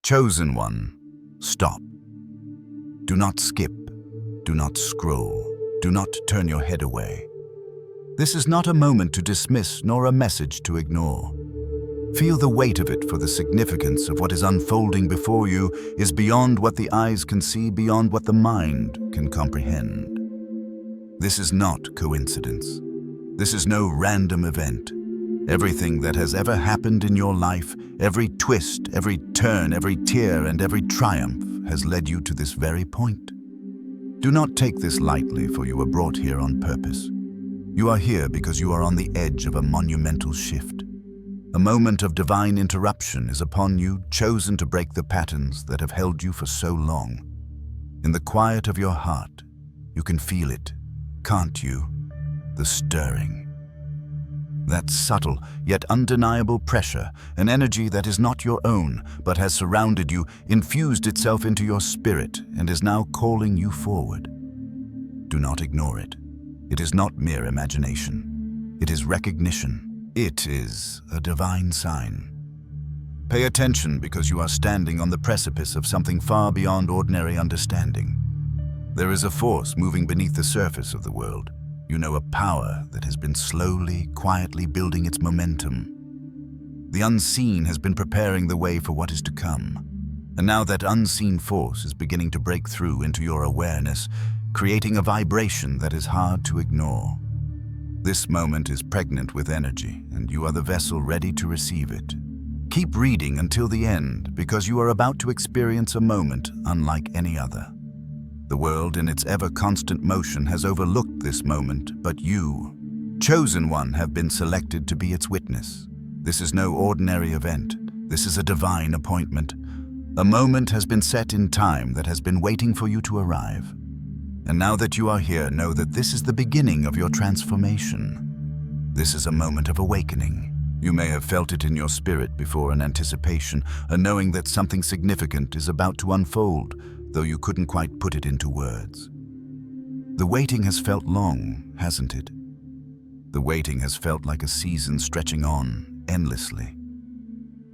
Chosen one, stop. Do not skip. Do not scroll. Do not turn your head away. This is not a moment to dismiss nor a message to ignore. Feel the weight of it, for the significance of what is unfolding before you is beyond what the eyes can see, beyond what the mind can comprehend. This is not coincidence. This is no random event. Everything that has ever happened in your life, every twist, every turn, every tear, and every triumph has led you to this very point. Do not take this lightly, for you were brought here on purpose. You are here because you are on the edge of a monumental shift. A moment of divine interruption is upon you, chosen to break the patterns that have held you for so long. In the quiet of your heart, you can feel it, can't you? The stirring. That subtle yet undeniable pressure, an energy that is not your own but has surrounded you, infused itself into your spirit and is now calling you forward. Do not ignore it. It is not mere imagination. It is recognition. It is a divine sign. Pay attention, because you are standing on the precipice of something far beyond ordinary understanding. There is a force moving beneath the surface of the world. You know, a power that has been slowly, quietly building its momentum. The unseen has been preparing the way for what is to come. And now that unseen force is beginning to break through into your awareness, creating a vibration that is hard to ignore. This moment is pregnant with energy, and you are the vessel ready to receive it. Keep reading until the end, because you are about to experience a moment unlike any other. The world, in its ever-constant motion, has overlooked this moment, but you, chosen one, have been selected to be its witness. This is no ordinary event. This is a divine appointment. A moment has been set in time that has been waiting for you to arrive. And now that you are here, know that this is the beginning of your transformation. This is a moment of awakening. You may have felt it in your spirit before, an anticipation, a knowing that something significant is about to unfold, though you couldn't quite put it into words. The waiting has felt long, hasn't it? The waiting has felt like a season stretching on endlessly.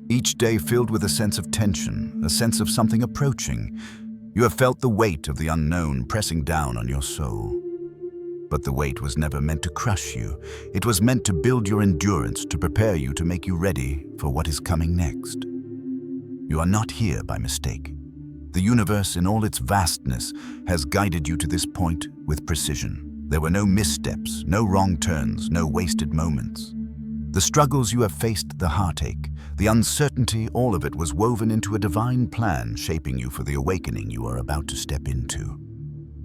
Each day filled with a sense of tension, a sense of something approaching. You have felt the weight of the unknown pressing down on your soul. But the weight was never meant to crush you. It was meant to build your endurance, to prepare you, to make you ready for what is coming next. You are not here by mistake. The universe, in all its vastness, has guided you to this point with precision. There were no missteps, no wrong turns, no wasted moments. The struggles you have faced, the heartache, the uncertainty, all of it was woven into a divine plan, shaping you for the awakening you are about to step into.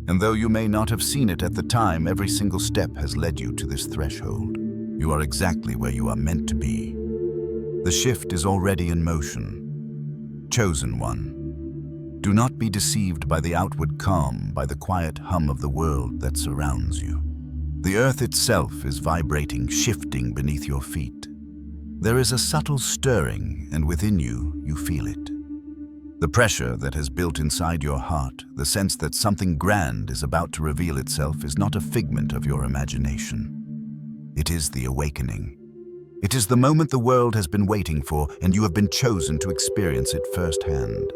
And though you may not have seen it at the time, every single step has led you to this threshold. You are exactly where you are meant to be. The shift is already in motion. Chosen one. Do not be deceived by the outward calm, by the quiet hum of the world that surrounds you. The earth itself is vibrating, shifting beneath your feet. There is a subtle stirring, and within you, you feel it. The pressure that has built inside your heart, the sense that something grand is about to reveal itself, is not a figment of your imagination. It is the awakening. It is the moment the world has been waiting for, and you have been chosen to experience it firsthand.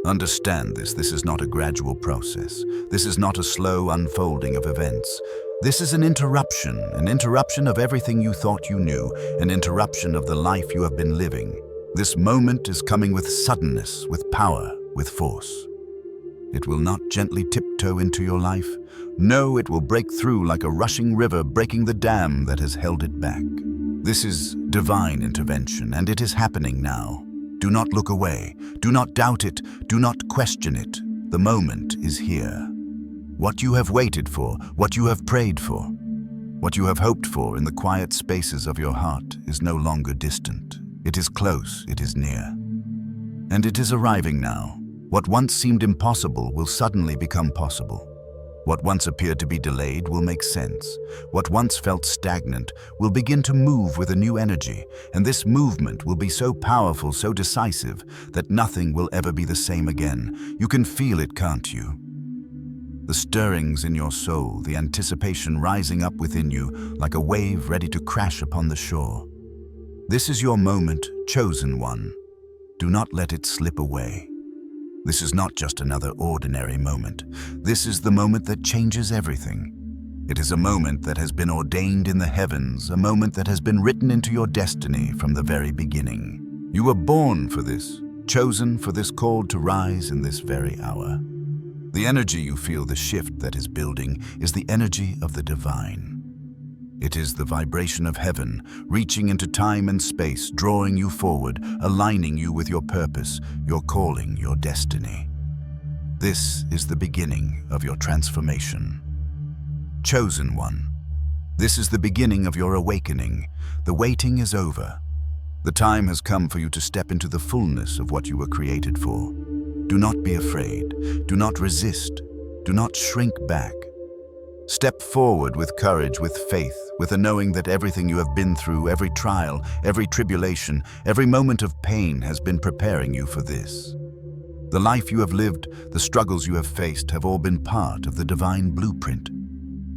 Understand this. This is not a gradual process. This is not a slow unfolding of events. This is an interruption of everything you thought you knew, an interruption of the life you have been living. This moment is coming with suddenness, with power, with force. It will not gently tiptoe into your life. No, it will break through like a rushing river, breaking the dam that has held it back. This is divine intervention, and it is happening now. Do not look away. Do not doubt it. Do not question it. The moment is here. What you have waited for, what you have prayed for, what you have hoped for in the quiet spaces of your heart is no longer distant. It is close, it is near. And it is arriving now. What once seemed impossible will suddenly become possible. What once appeared to be delayed will make sense. What once felt stagnant will begin to move with a new energy, and this movement will be so powerful, so decisive, that nothing will ever be the same again. You can feel it, can't you? The stirrings in your soul, the anticipation rising up within you like a wave ready to crash upon the shore. This is your moment, chosen one. Do not let it slip away. This is not just another ordinary moment. This is the moment that changes everything. It is a moment that has been ordained in the heavens, a moment that has been written into your destiny from the very beginning. You were born for this, chosen for this, called to rise in this very hour. The energy you feel, the shift that is building, is the energy of the divine. It is the vibration of heaven, reaching into time and space, drawing you forward, aligning you with your purpose, your calling, your destiny. This is the beginning of your transformation. Chosen one, this is the beginning of your awakening. The waiting is over. The time has come for you to step into the fullness of what you were created for. Do not be afraid. Do not resist. Do not shrink back. Step forward with courage, with faith, with a knowing that everything you have been through, every trial, every tribulation, every moment of pain has been preparing you for this. The life you have lived, the struggles you have faced have all been part of the divine blueprint.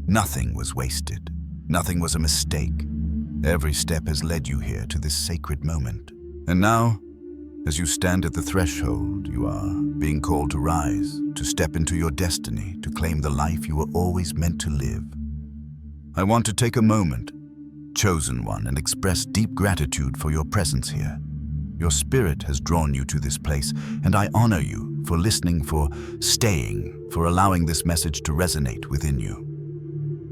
Nothing was wasted. Nothing was a mistake. Every step has led you here to this sacred moment. And now, as you stand at the threshold, you are being called to rise, to step into your destiny, to claim the life you were always meant to live. I want to take a moment, chosen one, and express deep gratitude for your presence here. Your spirit has drawn you to this place, and I honor you for listening, for staying, for allowing this message to resonate within you.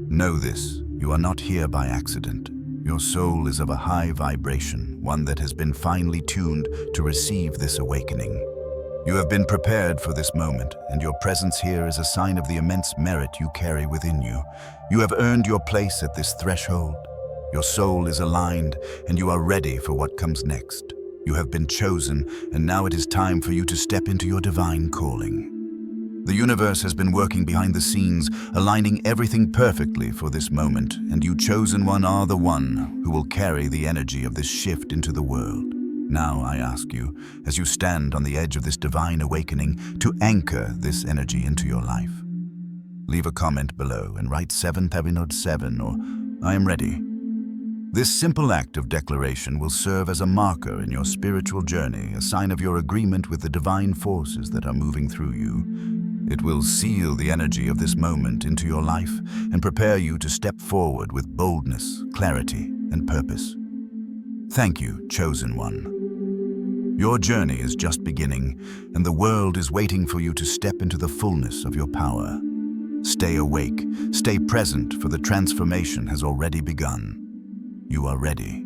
Know this, you are not here by accident. Your soul is of a high vibration, one that has been finely tuned to receive this awakening. You have been prepared for this moment, and your presence here is a sign of the immense merit you carry within you. You have earned your place at this threshold. Your soul is aligned, and you are ready for what comes next. You have been chosen, and now it is time for you to step into your divine calling. The universe has been working behind the scenes, aligning everything perfectly for this moment, and you chosen one are the one who will carry the energy of this shift into the world. Now I ask you, as you stand on the edge of this divine awakening, to anchor this energy into your life. Leave a comment below and write 7 or I am ready. This simple act of declaration will serve as a marker in your spiritual journey, a sign of your agreement with the divine forces that are moving through you. It will seal the energy of this moment into your life and prepare you to step forward with boldness, clarity, and purpose. Thank you, chosen one. Your journey is just beginning, and the world is waiting for you to step into the fullness of your power. Stay awake, stay present, for the transformation has already begun. You are ready.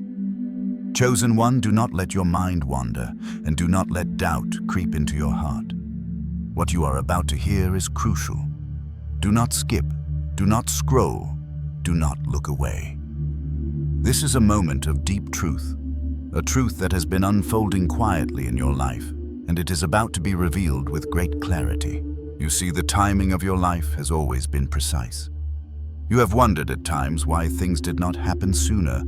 Chosen one, do not let your mind wander, and do not let doubt creep into your heart. What you are about to hear is crucial. Do not skip, do not scroll, do not look away. This is a moment of deep truth, a truth that has been unfolding quietly in your life, and it is about to be revealed with great clarity. You see, the timing of your life has always been precise. You have wondered at times why things did not happen sooner,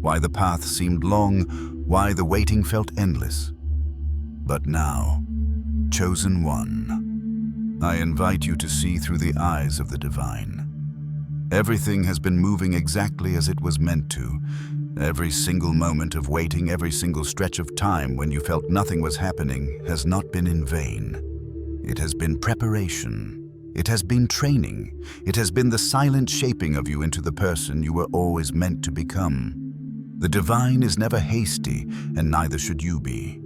why the path seemed long, why the waiting felt endless. But now, chosen one, I invite you to see through the eyes of the divine. Everything has been moving exactly as it was meant to. Every single moment of waiting, every single stretch of time when you felt nothing was happening, has not been in vain. It has been preparation. It has been training. It has been the silent shaping of you into the person you were always meant to become. The divine is never hasty, and neither should you be.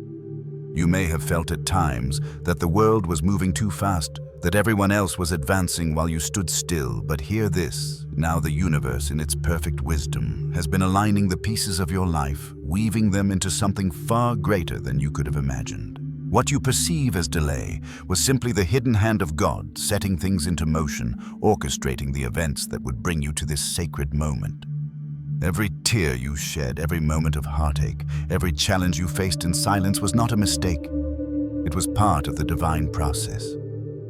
You may have felt at times that the world was moving too fast, that everyone else was advancing while you stood still, but hear this. Now the universe, in its perfect wisdom, has been aligning the pieces of your life, weaving them into something far greater than you could have imagined. What you perceive as delay was simply the hidden hand of God setting things into motion, orchestrating the events that would bring you to this sacred moment. Every tear you shed, every moment of heartache, every challenge you faced in silence was not a mistake. It was part of the divine process.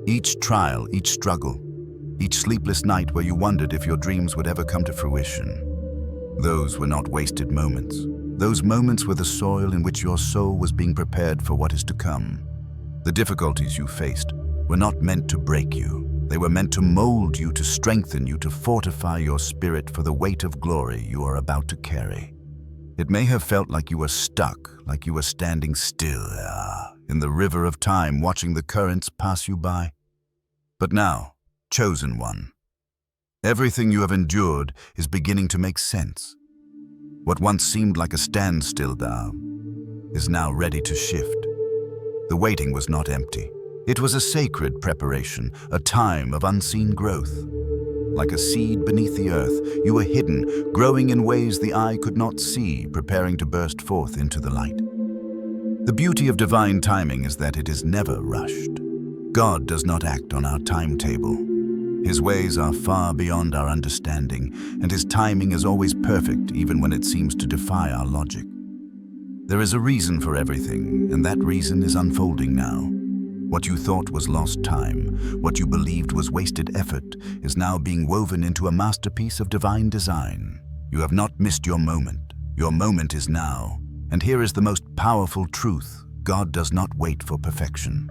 Each trial, each struggle, each sleepless night where you wondered if your dreams would ever come to fruition. Those were not wasted moments. Those moments were the soil in which your soul was being prepared for what is to come. The difficulties you faced were not meant to break you. They were meant to mold you, to strengthen you, to fortify your spirit for the weight of glory you are about to carry. It may have felt like you were stuck, like you were standing still in the river of time, watching the currents pass you by. But now, chosen one, everything you have endured is beginning to make sense. What once seemed like a standstill is now ready to shift. The waiting was not empty. It was a sacred preparation, a time of unseen growth. Like a seed beneath the earth, you were hidden, growing in ways the eye could not see, preparing to burst forth into the light. The beauty of divine timing is that it is never rushed. God does not act on our timetable. His ways are far beyond our understanding, and His timing is always perfect, even when it seems to defy our logic. There is a reason for everything, and that reason is unfolding now. What you thought was lost time, what you believed was wasted effort, is now being woven into a masterpiece of divine design. You have not missed your moment. Your moment is now. And here is the most powerful truth: God does not wait for perfection.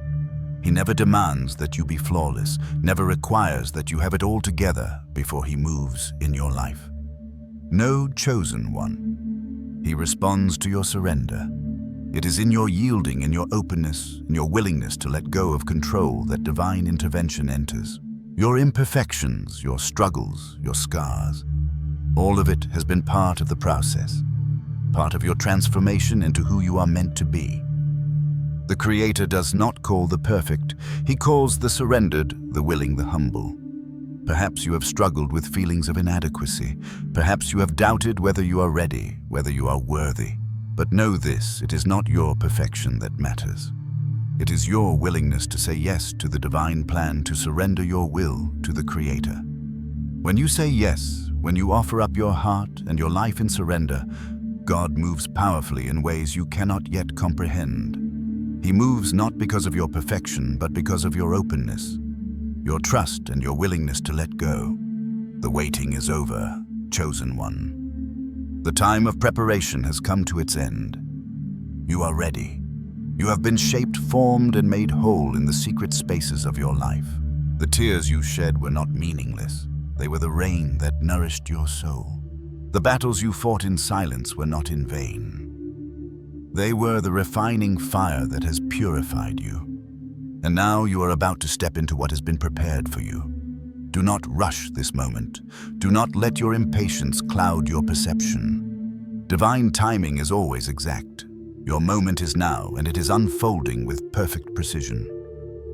He never demands that you be flawless, never requires that you have it all together before He moves in your life. No, chosen one. He responds to your surrender. It is in your yielding, in your openness, in your willingness to let go of control that divine intervention enters. Your imperfections, your struggles, your scars, all of it has been part of the process, part of your transformation into who you are meant to be. The Creator does not call the perfect. He calls the surrendered, the willing, the humble. Perhaps you have struggled with feelings of inadequacy. Perhaps you have doubted whether you are ready, whether you are worthy. But know this, it is not your perfection that matters. It is your willingness to say yes to the divine plan, to surrender your will to the Creator. When you say yes, when you offer up your heart and your life in surrender, God moves powerfully in ways you cannot yet comprehend. He moves not because of your perfection, but because of your openness, your trust and your willingness to let go. The waiting is over, chosen one. The time of preparation has come to its end. You are ready. You have been shaped, formed, and made whole in the secret spaces of your life. The tears you shed were not meaningless. They were the rain that nourished your soul. The battles you fought in silence were not in vain. They were the refining fire that has purified you. And now you are about to step into what has been prepared for you. Do not rush this moment. Do not let your impatience cloud your perception. Divine timing is always exact. Your moment is now, and it is unfolding with perfect precision.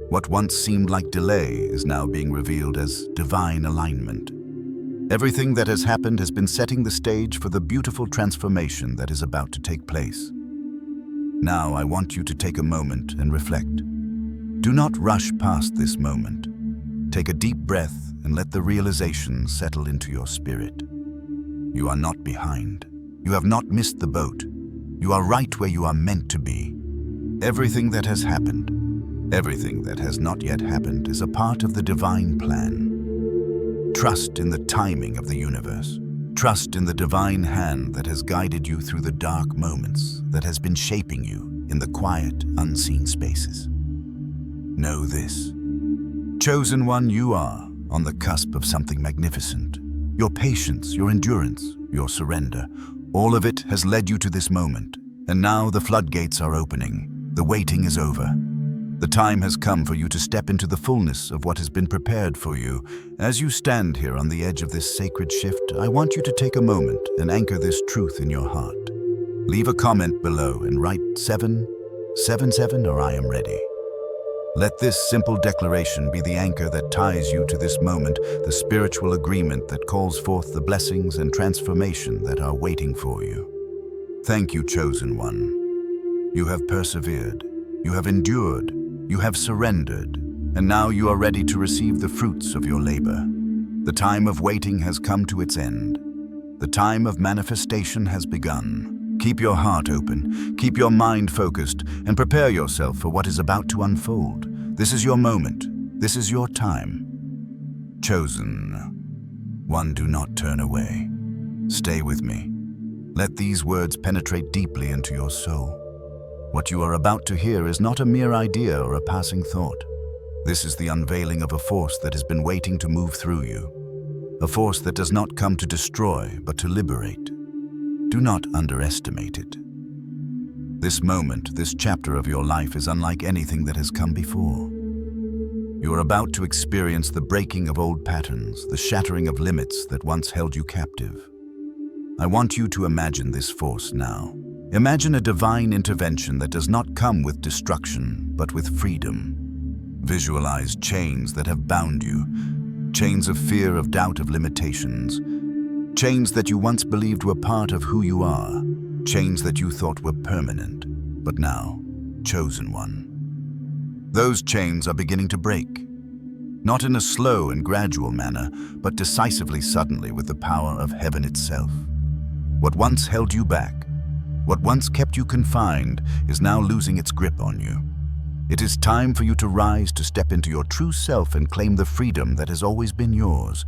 What once seemed like delay is now being revealed as divine alignment. Everything that has happened has been setting the stage for the beautiful transformation that is about to take place. Now I want you to take a moment and reflect. Do not rush past this moment. Take a deep breath and let the realization settle into your spirit. You are not behind. You have not missed the boat. You are right where you are meant to be. Everything that has happened, everything that has not yet happened is a part of the divine plan. Trust in the timing of the universe. Trust in the divine hand that has guided you through the dark moments, that has been shaping you in the quiet, unseen spaces. Know this. Chosen one, you are on the cusp of something magnificent. Your patience, your endurance, your surrender, all of it has led you to this moment. And now the floodgates are opening. The waiting is over. The time has come for you to step into the fullness of what has been prepared for you. As you stand here on the edge of this sacred shift, I want you to take a moment and anchor this truth in your heart. Leave a comment below and write 777 or I am ready. Let this simple declaration be the anchor that ties you to this moment, the spiritual agreement that calls forth the blessings and transformation that are waiting for you. Thank you, chosen one. You have persevered, you have endured, you have surrendered, and now you are ready to receive the fruits of your labor. The time of waiting has come to its end. The time of manifestation has begun. Keep your heart open, keep your mind focused, and prepare yourself for what is about to unfold. This is your moment. This is your time. Chosen one, do not turn away. Stay with me. Let these words penetrate deeply into your soul. What you are about to hear is not a mere idea or a passing thought. This is the unveiling of a force that has been waiting to move through you. A force that does not come to destroy, but to liberate. Do not underestimate it. This moment, this chapter of your life is unlike anything that has come before. You are about to experience the breaking of old patterns, the shattering of limits that once held you captive. I want you to imagine this force now. Imagine a divine intervention that does not come with destruction, but with freedom. Visualize chains that have bound you, chains of fear, of doubt, of limitations, chains that you once believed were part of who you are, chains that you thought were permanent, but now, chosen one. Those chains are beginning to break, not in a slow and gradual manner, but decisively, suddenly, with the power of heaven itself. What once held you back, what once kept you confined, is now losing its grip on you. It is time for you to rise, to step into your true self and claim the freedom that has always been yours.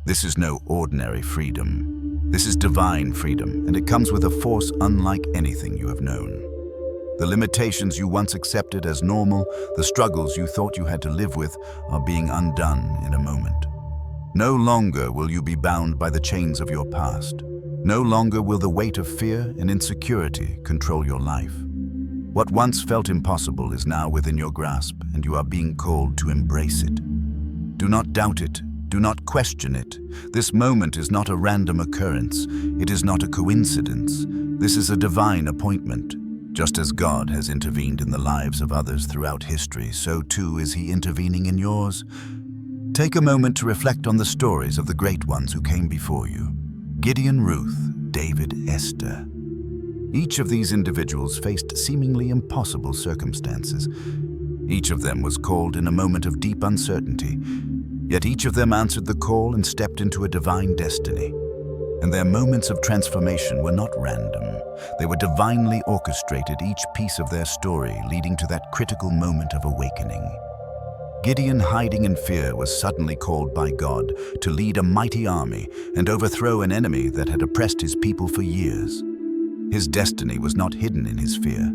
This is no ordinary freedom. This is divine freedom, and it comes with a force unlike anything you have known. The limitations you once accepted as normal, the struggles you thought you had to live with, are being undone in a moment. No longer will you be bound by the chains of your past. No longer will the weight of fear and insecurity control your life. What once felt impossible is now within your grasp, and you are being called to embrace it. Do not doubt it. Do not question it. This moment is not a random occurrence. It is not a coincidence. This is a divine appointment. Just as God has intervened in the lives of others throughout history, so too is He intervening in yours. Take a moment to reflect on the stories of the great ones who came before you. Gideon, Ruth, David, Esther. Each of these individuals faced seemingly impossible circumstances. Each of them was called in a moment of deep uncertainty, yet each of them answered the call and stepped into a divine destiny. And their moments of transformation were not random. They were divinely orchestrated, each piece of their story leading to that critical moment of awakening. Gideon, hiding in fear, was suddenly called by God to lead a mighty army and overthrow an enemy that had oppressed his people for years. His destiny was not hidden in his fear.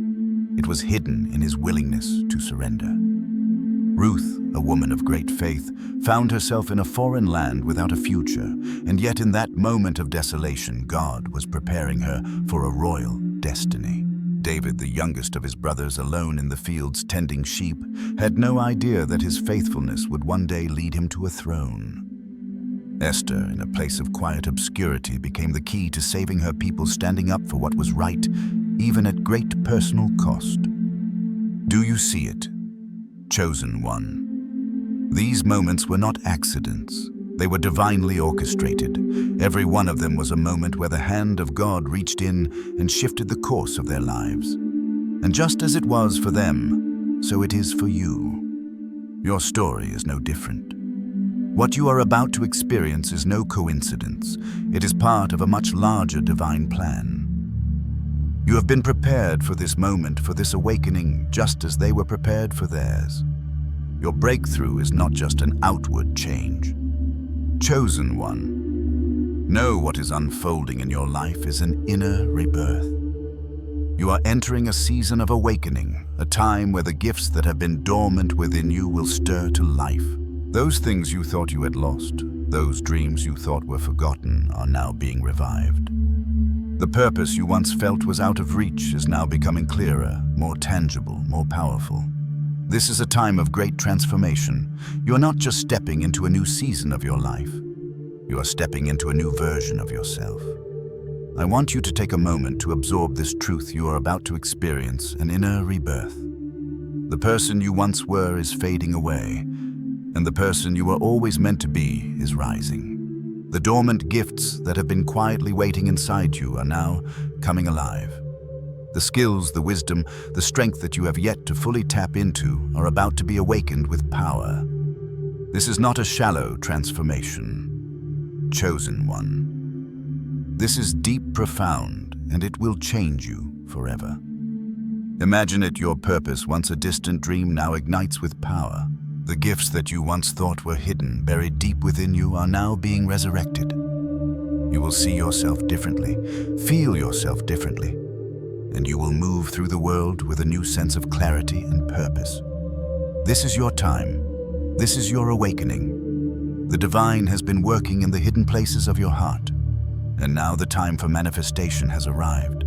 It was hidden in his willingness to surrender. Ruth, a woman of great faith, found herself in a foreign land without a future, and yet in that moment of desolation, God was preparing her for a royal destiny. David, the youngest of his brothers, alone in the fields tending sheep, had no idea that his faithfulness would one day lead him to a throne. Esther, in a place of quiet obscurity, became the key to saving her people, standing up for what was right, even at great personal cost. Do you see it? Chosen one. These moments were not accidents. They were divinely orchestrated. Every one of them was a moment where the hand of God reached in and shifted the course of their lives. And just as it was for them, so it is for you. Your story is no different. What you are about to experience is no coincidence. It is part of a much larger divine plan. You have been prepared for this moment, for this awakening, just as they were prepared for theirs. Your breakthrough is not just an outward change. Chosen one, know what is unfolding in your life is an inner rebirth. You are entering a season of awakening, a time where the gifts that have been dormant within you will stir to life. Those things you thought you had lost, those dreams you thought were forgotten, are now being revived. The purpose you once felt was out of reach is now becoming clearer, more tangible, more powerful. This is a time of great transformation. You are not just stepping into a new season of your life. You are stepping into a new version of yourself. I want you to take a moment to absorb this truth. You are about to experience an inner rebirth. The person you once were is fading away, and the person you were always meant to be is rising. The dormant gifts that have been quietly waiting inside you are now coming alive. The skills, the wisdom, the strength that you have yet to fully tap into are about to be awakened with power. This is not a shallow transformation. Chosen one. This is deep, profound, and it will change you forever. Imagine it, your purpose, once a distant dream, now ignites with power. The gifts that you once thought were hidden, buried deep within you, are now being resurrected. You will see yourself differently, feel yourself differently, and you will move through the world with a new sense of clarity and purpose. This is your time. This is your awakening. The divine has been working in the hidden places of your heart. And now the time for manifestation has arrived.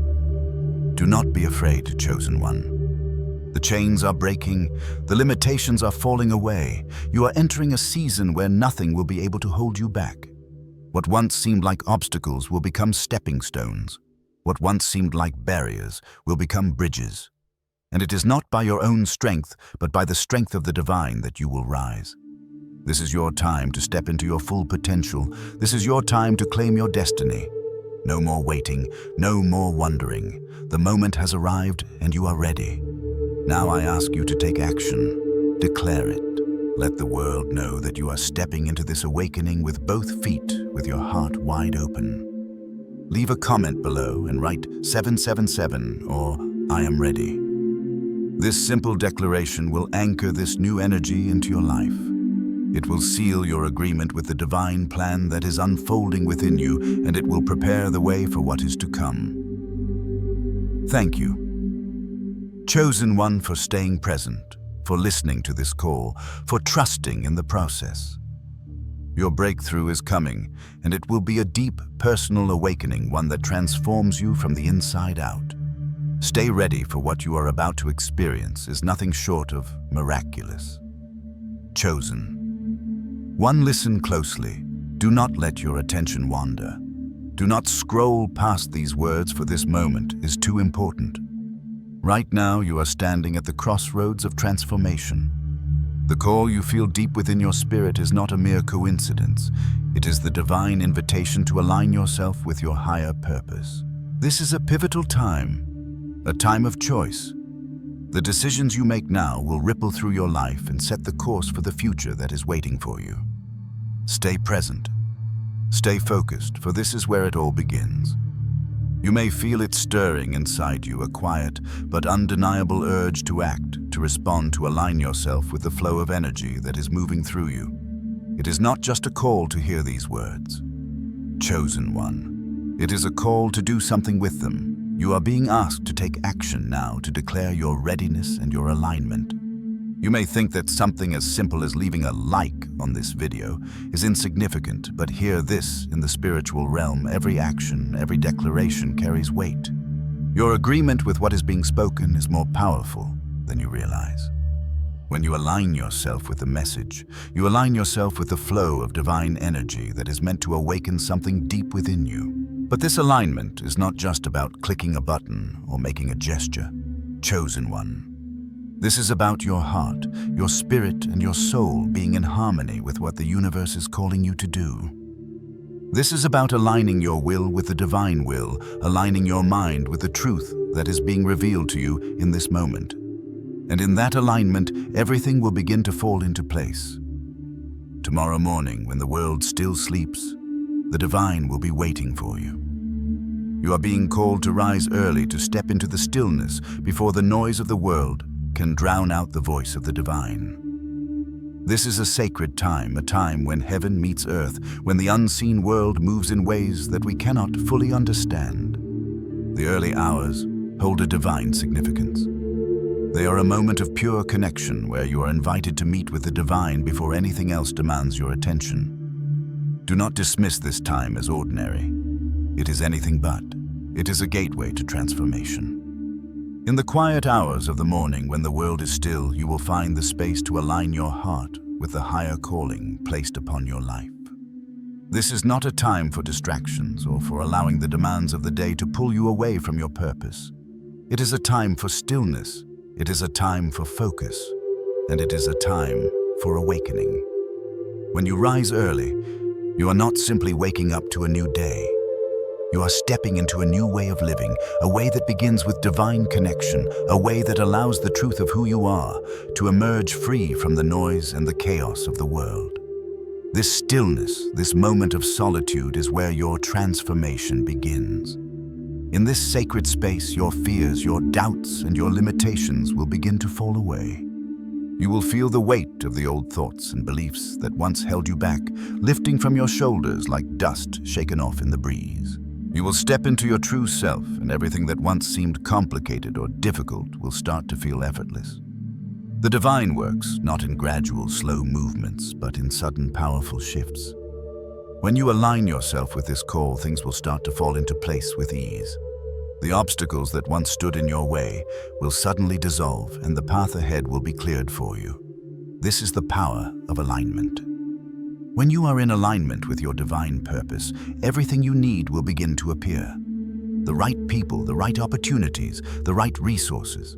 Do not be afraid, chosen one. The chains are breaking, the limitations are falling away. You are entering a season where nothing will be able to hold you back. What once seemed like obstacles will become stepping stones. What once seemed like barriers will become bridges. And it is not by your own strength, but by the strength of the divine that you will rise. This is your time to step into your full potential. This is your time to claim your destiny. No more waiting, no more wondering. The moment has arrived and you are ready. Now I ask you to take action. Declare it. Let the world know that you are stepping into this awakening with both feet, with your heart wide open. Leave a comment below and write 777 or I am ready. This simple declaration will anchor this new energy into your life. It will seal your agreement with the divine plan that is unfolding within you, and it will prepare the way for what is to come. Thank you, chosen one, for staying present, for listening to this call, for trusting in the process. Your breakthrough is coming, and it will be a deep, personal awakening, one that transforms you from the inside out. Stay ready, for what you are about to experience is nothing short of miraculous. Chosen one, listen closely. Do not let your attention wander. Do not scroll past these words, for this moment is too important. Right now, you are standing at the crossroads of transformation. The call you feel deep within your spirit is not a mere coincidence. It is the divine invitation to align yourself with your higher purpose. This is a pivotal time, a time of choice. The decisions you make now will ripple through your life and set the course for the future that is waiting for you. Stay present. Stay focused, for this is where it all begins. You may feel it stirring inside you, a quiet but undeniable urge to act, to respond, to align yourself with the flow of energy that is moving through you. It is not just a call to hear these words, chosen one. It is a call to do something with them. You are being asked to take action now, to declare your readiness and your alignment. You may think that something as simple as leaving a like on this video is insignificant, but hear this: in the spiritual realm, every action, every declaration carries weight. Your agreement with what is being spoken is more powerful than you realize. When you align yourself with the message, you align yourself with the flow of divine energy that is meant to awaken something deep within you. But this alignment is not just about clicking a button or making a gesture. Chosen one. This is about your heart, your spirit, and your soul being in harmony with what the universe is calling you to do. This is about aligning your will with the divine will, aligning your mind with the truth that is being revealed to you in this moment. And in that alignment, everything will begin to fall into place. Tomorrow morning, when the world still sleeps, the divine will be waiting for you. You are being called to rise early, to step into the stillness before the noise of the world can drown out the voice of the divine. This is a sacred time, a time when heaven meets earth, when the unseen world moves in ways that we cannot fully understand. The early hours hold a divine significance. They are a moment of pure connection where you are invited to meet with the divine before anything else demands your attention. Do not dismiss this time as ordinary. It is anything but. It is a gateway to transformation. In the quiet hours of the morning, when the world is still, you will find the space to align your heart with the higher calling placed upon your life. This is not a time for distractions or for allowing the demands of the day to pull you away from your purpose. It is a time for stillness. It is a time for focus. And it is a time for awakening. When you rise early, you are not simply waking up to a new day. You are stepping into a new way of living, a way that begins with divine connection, a way that allows the truth of who you are to emerge free from the noise and the chaos of the world. This stillness, this moment of solitude, is where your transformation begins. In this sacred space, your fears, your doubts, and your limitations will begin to fall away. You will feel the weight of the old thoughts and beliefs that once held you back, lifting from your shoulders like dust shaken off in the breeze. You will step into your true self, and everything that once seemed complicated or difficult will start to feel effortless. The divine works not in gradual, slow movements, but in sudden, powerful shifts. When you align yourself with this call, things will start to fall into place with ease. The obstacles that once stood in your way will suddenly dissolve, and the path ahead will be cleared for you. This is the power of alignment. When you are in alignment with your divine purpose, everything you need will begin to appear. The right people, the right opportunities, the right resources.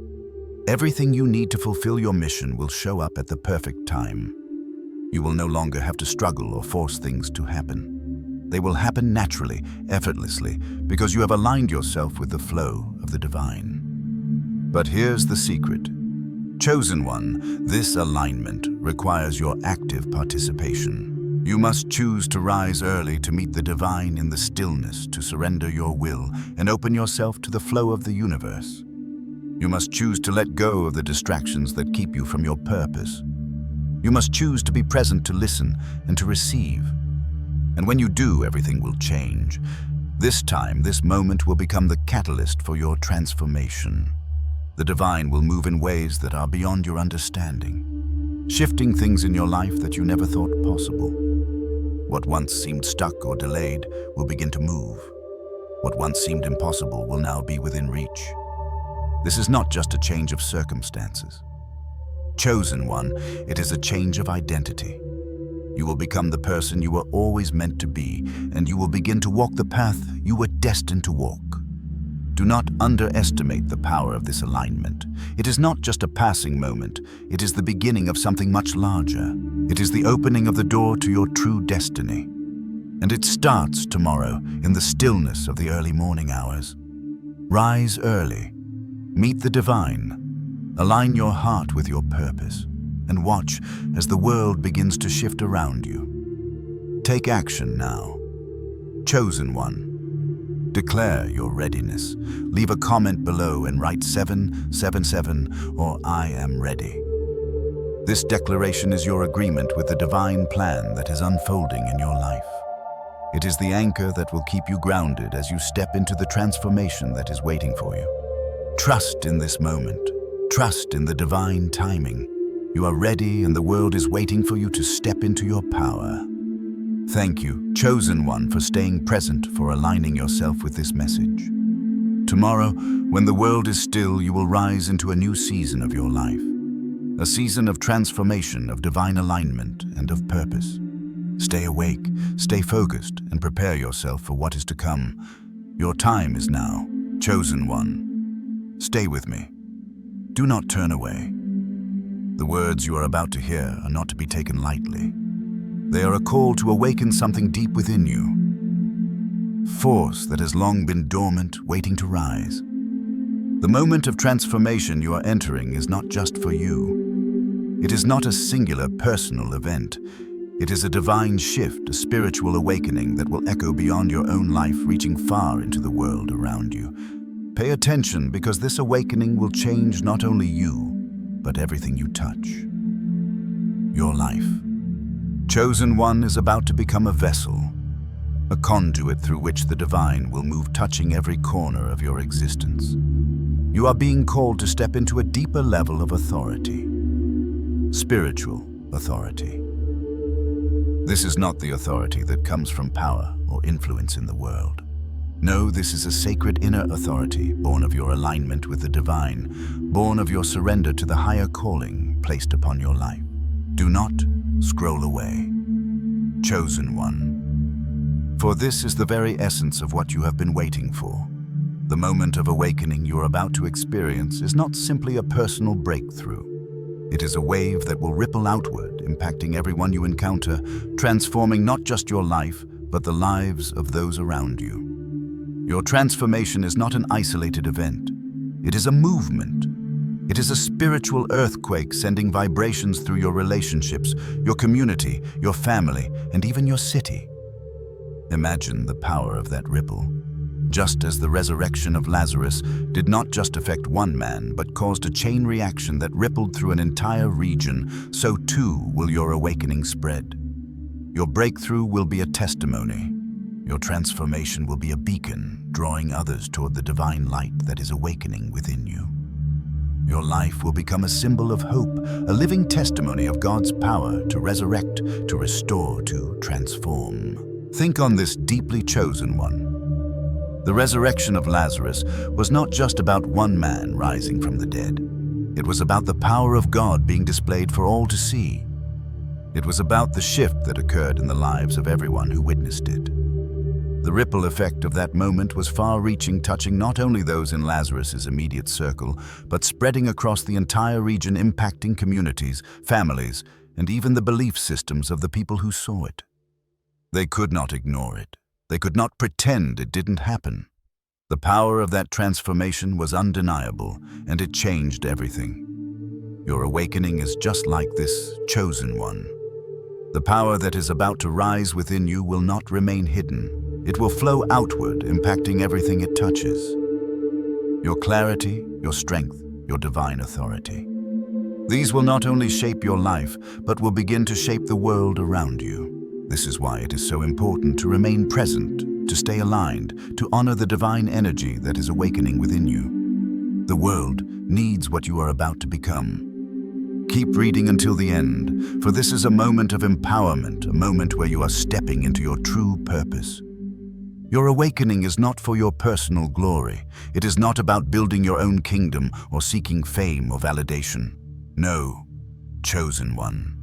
Everything you need to fulfill your mission will show up at the perfect time. You will no longer have to struggle or force things to happen. They will happen naturally, effortlessly, because you have aligned yourself with the flow of the divine. But here's the secret. Chosen one, this alignment requires your active participation. You must choose to rise early to meet the divine in the stillness, to surrender your will and open yourself to the flow of the universe. You must choose to let go of the distractions that keep you from your purpose. You must choose to be present, to listen, and to receive. And when you do, everything will change. This time, this moment will become the catalyst for your transformation. The divine will move in ways that are beyond your understanding, shifting things in your life that you never thought possible. What once seemed stuck or delayed will begin to move. What once seemed impossible will now be within reach. This is not just a change of circumstances. Chosen one, it is a change of identity. You will become the person you were always meant to be, and you will begin to walk the path you were destined to walk. Do not underestimate the power of this alignment. It is not just a passing moment. It is the beginning of something much larger. It is the opening of the door to your true destiny. And it starts tomorrow in the stillness of the early morning hours. Rise early. Meet the divine. Align your heart with your purpose, and watch as the world begins to shift around you. Take action now. Chosen one. Declare your readiness. Leave a comment below and write 777 or I am ready. This declaration is your agreement with the divine plan that is unfolding in your life. It is the anchor that will keep you grounded as you step into the transformation that is waiting for you. Trust in this moment. Trust in the divine timing. You are ready, and the world is waiting for you to step into your power. Thank you, Chosen One, for staying present, for aligning yourself with this message. Tomorrow, when the world is still, you will rise into a new season of your life. A season of transformation, of divine alignment, and of purpose. Stay awake, stay focused, and prepare yourself for what is to come. Your time is now, Chosen One. Stay with me. Do not turn away. The words you are about to hear are not to be taken lightly. They are a call to awaken something deep within you. Force that has long been dormant, waiting to rise. The moment of transformation you are entering is not just for you. It is not a singular personal event. It is a divine shift, a spiritual awakening that will echo beyond your own life, reaching far into the world around you. Pay attention, because this awakening will change not only you, but everything you touch. Your life. Chosen One is about to become a vessel, a conduit through which the divine will move, touching every corner of your existence. You are being called to step into a deeper level of authority, spiritual authority. This is not the authority that comes from power or influence in the world. No, this is a sacred inner authority, born of your alignment with the divine, born of your surrender to the higher calling placed upon your life. Do not scroll away. Chosen One. For this is the very essence of what you have been waiting for. The moment of awakening you are about to experience is not simply a personal breakthrough. It is a wave that will ripple outward, impacting everyone you encounter, transforming not just your life, but the lives of those around you. Your transformation is not an isolated event. It is a movement. It is a spiritual earthquake, sending vibrations through your relationships, your community, your family, and even your city. Imagine the power of that ripple. Just as the resurrection of Lazarus did not just affect one man, but caused a chain reaction that rippled through an entire region, so too will your awakening spread. Your breakthrough will be a testimony. Your transformation will be a beacon, drawing others toward the divine light that is awakening within you. Your life will become a symbol of hope, a living testimony of God's power to resurrect, to restore, to transform. Think on this deeply chosen one. The resurrection of Lazarus was not just about one man rising from the dead. It was about the power of God being displayed for all to see. It was about the shift that occurred in the lives of everyone who witnessed it. The ripple effect of that moment was far-reaching, touching not only those in Lazarus's immediate circle, but spreading across the entire region, impacting communities, families, and even the belief systems of the people who saw it. They could not ignore it. They could not pretend it didn't happen. The power of that transformation was undeniable, and it changed everything. Your awakening is just like this chosen one. The power that is about to rise within you will not remain hidden. It will flow outward, impacting everything it touches. Your clarity, your strength, your divine authority. These will not only shape your life, but will begin to shape the world around you. This is why it is so important to remain present, to stay aligned, to honor the divine energy that is awakening within you. The world needs what you are about to become. Keep reading until the end, for this is a moment of empowerment, a moment where you are stepping into your true purpose. Your awakening is not for your personal glory. It is not about building your own kingdom or seeking fame or validation. No, chosen one.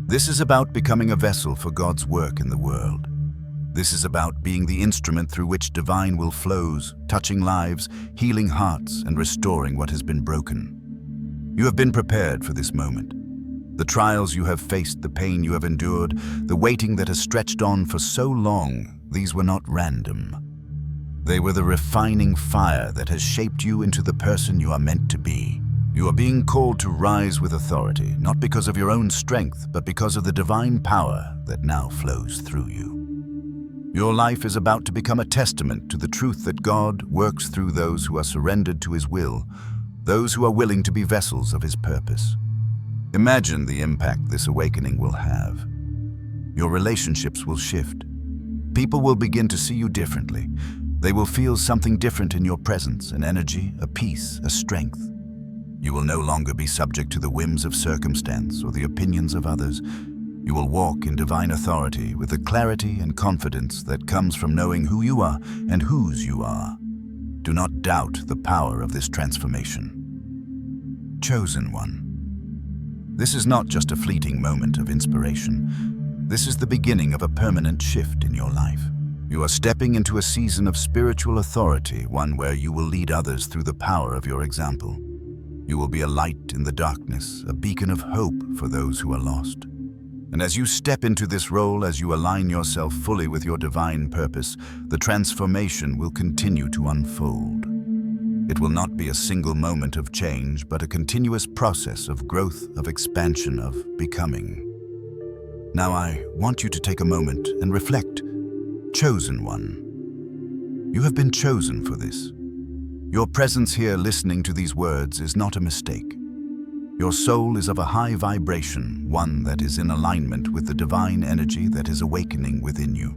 This is about becoming a vessel for God's work in the world. This is about being the instrument through which divine will flows, touching lives, healing hearts, and restoring what has been broken. You have been prepared for this moment. The trials you have faced, the pain you have endured, the waiting that has stretched on for so long, these were not random. They were the refining fire that has shaped you into the person you are meant to be. You are being called to rise with authority, not because of your own strength, but because of the divine power that now flows through you. Your life is about to become a testament to the truth that God works through those who are surrendered to His will, those who are willing to be vessels of His purpose. Imagine the impact this awakening will have. Your relationships will shift. People will begin to see you differently. They will feel something different in your presence, an energy, a peace, a strength. You will no longer be subject to the whims of circumstance or the opinions of others. You will walk in divine authority with the clarity and confidence that comes from knowing who you are and whose you are. Do not doubt the power of this transformation. Chosen one. This is not just a fleeting moment of inspiration. This is the beginning of a permanent shift in your life. You are stepping into a season of spiritual authority, one where you will lead others through the power of your example. You will be a light in the darkness, a beacon of hope for those who are lost. And as you step into this role, as you align yourself fully with your divine purpose, the transformation will continue to unfold. It will not be a single moment of change, but a continuous process of growth, of expansion, of becoming. Now I want you to take a moment and reflect. Chosen one. You have been chosen for this. Your presence here listening to these words is not a mistake. Your soul is of a high vibration, one that is in alignment with the divine energy that is awakening within you.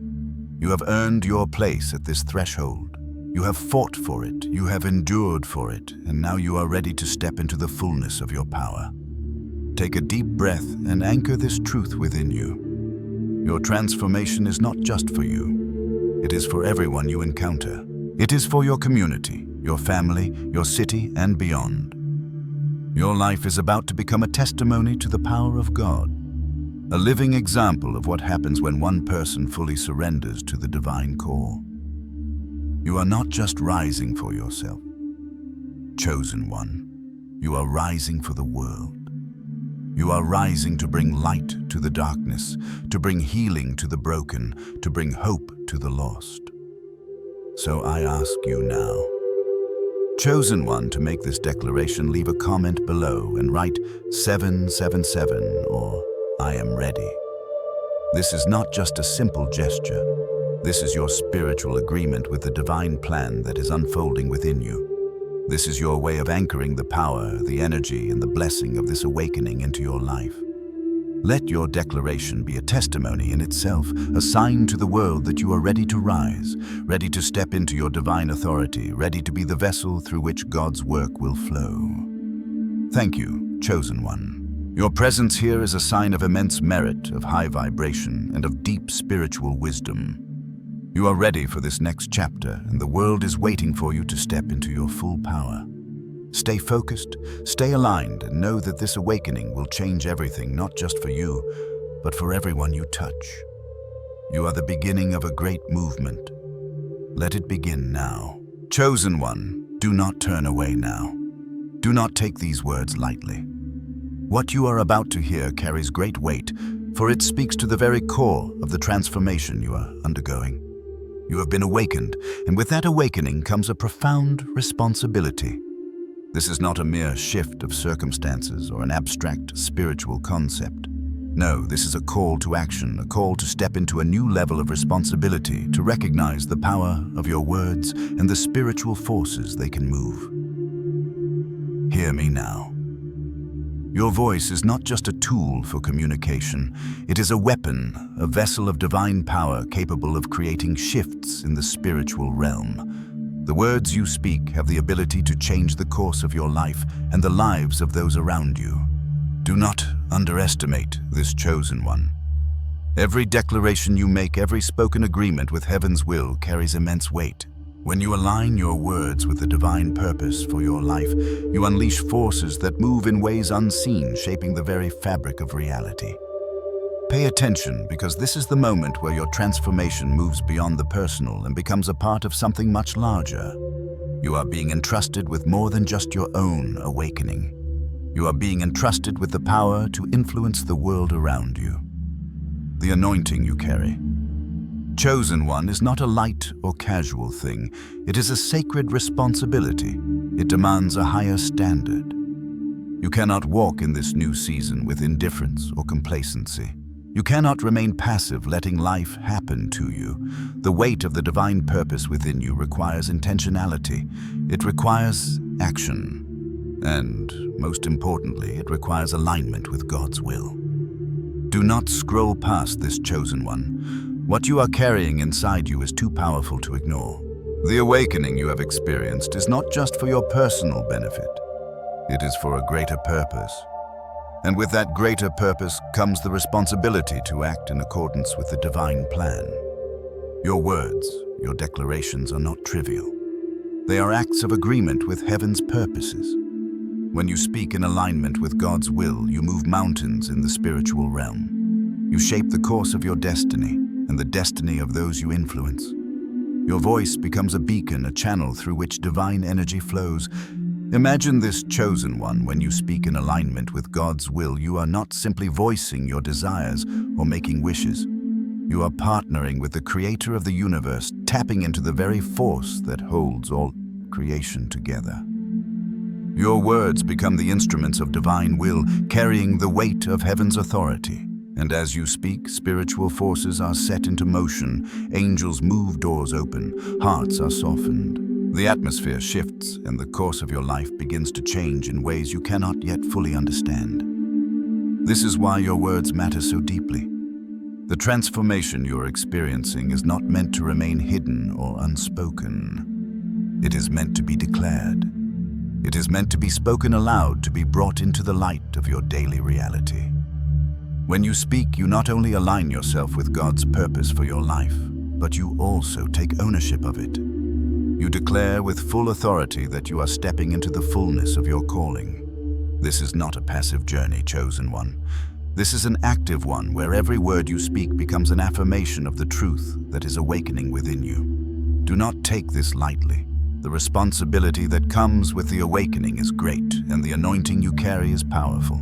You have earned your place at this threshold. You have fought for it, you have endured for it, and now you are ready to step into the fullness of your power. Take a deep breath and anchor this truth within you. Your transformation is not just for you. It is for everyone you encounter. It is for your community, your family, your city, and beyond. Your life is about to become a testimony to the power of God, a living example of what happens when one person fully surrenders to the divine call. You are not just rising for yourself, chosen one. You are rising for the world. You are rising to bring light to the darkness, to bring healing to the broken, to bring hope to the lost. So I ask you now, chosen one, to make this declaration, leave a comment below and write 777 or I am ready. This is not just a simple gesture. This is your spiritual agreement with the divine plan that is unfolding within you. This is your way of anchoring the power, the energy, and the blessing of this awakening into your life. Let your declaration be a testimony in itself, a sign to the world that you are ready to rise, ready to step into your divine authority, ready to be the vessel through which God's work will flow. Thank you, chosen one. Your presence here is a sign of immense merit, of high vibration, and of deep spiritual wisdom. You are ready for this next chapter, and the world is waiting for you to step into your full power. Stay focused, stay aligned, and know that this awakening will change everything, not just for you, but for everyone you touch. You are the beginning of a great movement. Let it begin now. Chosen one, do not turn away now. Do not take these words lightly. What you are about to hear carries great weight, for it speaks to the very core of the transformation you are undergoing. You have been awakened, and with that awakening comes a profound responsibility. This is not a mere shift of circumstances or an abstract spiritual concept. No, this is a call to action, a call to step into a new level of responsibility, to recognize the power of your words and the spiritual forces they can move. Hear me now. Your voice is not just a tool for communication. It is a weapon, a vessel of divine power capable of creating shifts in the spiritual realm. The words you speak have the ability to change the course of your life and the lives of those around you. Do not underestimate this chosen one. Every declaration you make, every spoken agreement with heaven's will carries immense weight. When you align your words with the divine purpose for your life, you unleash forces that move in ways unseen, shaping the very fabric of reality. Pay attention, because this is the moment where your transformation moves beyond the personal and becomes a part of something much larger. You are being entrusted with more than just your own awakening. You are being entrusted with the power to influence the world around you. The anointing you carry. Chosen one is not a light or casual thing. It is a sacred responsibility. It demands a higher standard. You cannot walk in this new season with indifference or complacency. You cannot remain passive, letting life happen to you. The weight of the divine purpose within you requires intentionality. It requires action. And, most importantly, it requires alignment with God's will. Do not scroll past this chosen one. What you are carrying inside you is too powerful to ignore. The awakening you have experienced is not just for your personal benefit. It is for a greater purpose. And with that greater purpose comes the responsibility to act in accordance with the divine plan. Your words, your declarations are not trivial. They are acts of agreement with heaven's purposes. When you speak in alignment with God's will, you move mountains in the spiritual realm. You shape the course of your destiny and the destiny of those you influence. Your voice becomes a beacon, a channel through which divine energy flows. Imagine this chosen one. When you speak in alignment with God's will, you are not simply voicing your desires or making wishes. You are partnering with the Creator of the universe, tapping into the very force that holds all creation together. Your words become the instruments of divine will, carrying the weight of heaven's authority. And as you speak, spiritual forces are set into motion, angels move, doors open, hearts are softened. The atmosphere shifts, and the course of your life begins to change in ways you cannot yet fully understand. This is why your words matter so deeply. The transformation you are experiencing is not meant to remain hidden or unspoken. It is meant to be declared. It is meant to be spoken aloud, to be brought into the light of your daily reality. When you speak, you not only align yourself with God's purpose for your life, but you also take ownership of it. You declare with full authority that you are stepping into the fullness of your calling. This is not a passive journey, chosen one. This is an active one, where every word you speak becomes an affirmation of the truth that is awakening within you. Do not take this lightly. The responsibility that comes with the awakening is great, and the anointing you carry is powerful.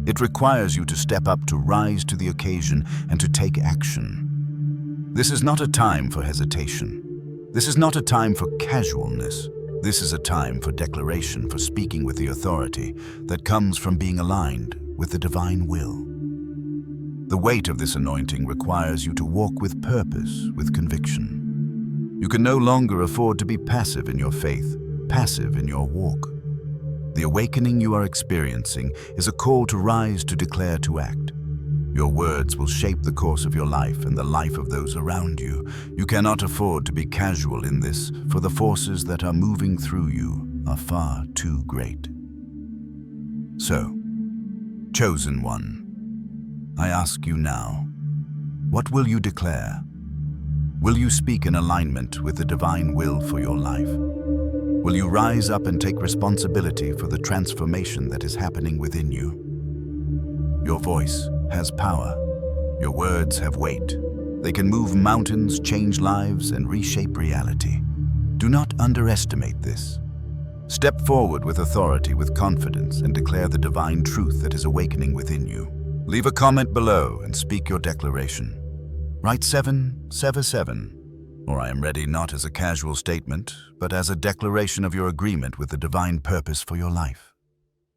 It requires you to step up, to rise to the occasion, and to take action. This is not a time for hesitation. This is not a time for casualness. This is a time for declaration, for speaking with the authority that comes from being aligned with the divine will. The weight of this anointing requires you to walk with purpose, with conviction. You can no longer afford to be passive in your faith, passive in your walk. The awakening you are experiencing is a call to rise, to declare, to act. Your words will shape the course of your life and the life of those around you. You cannot afford to be casual in this, for the forces that are moving through you are far too great. So, Chosen one, I ask you now, what will you declare? Will you speak in alignment with the divine will for your life? Will you rise up and take responsibility for the transformation that is happening within you? Your voice has power. Your words have weight. They can move mountains, change lives, and reshape reality. Do not underestimate this. Step forward with authority, with confidence, and declare the divine truth that is awakening within you. Leave a comment below and speak your declaration. Write 777, or I am ready not as a casual statement, but as a declaration of your agreement with the divine purpose for your life.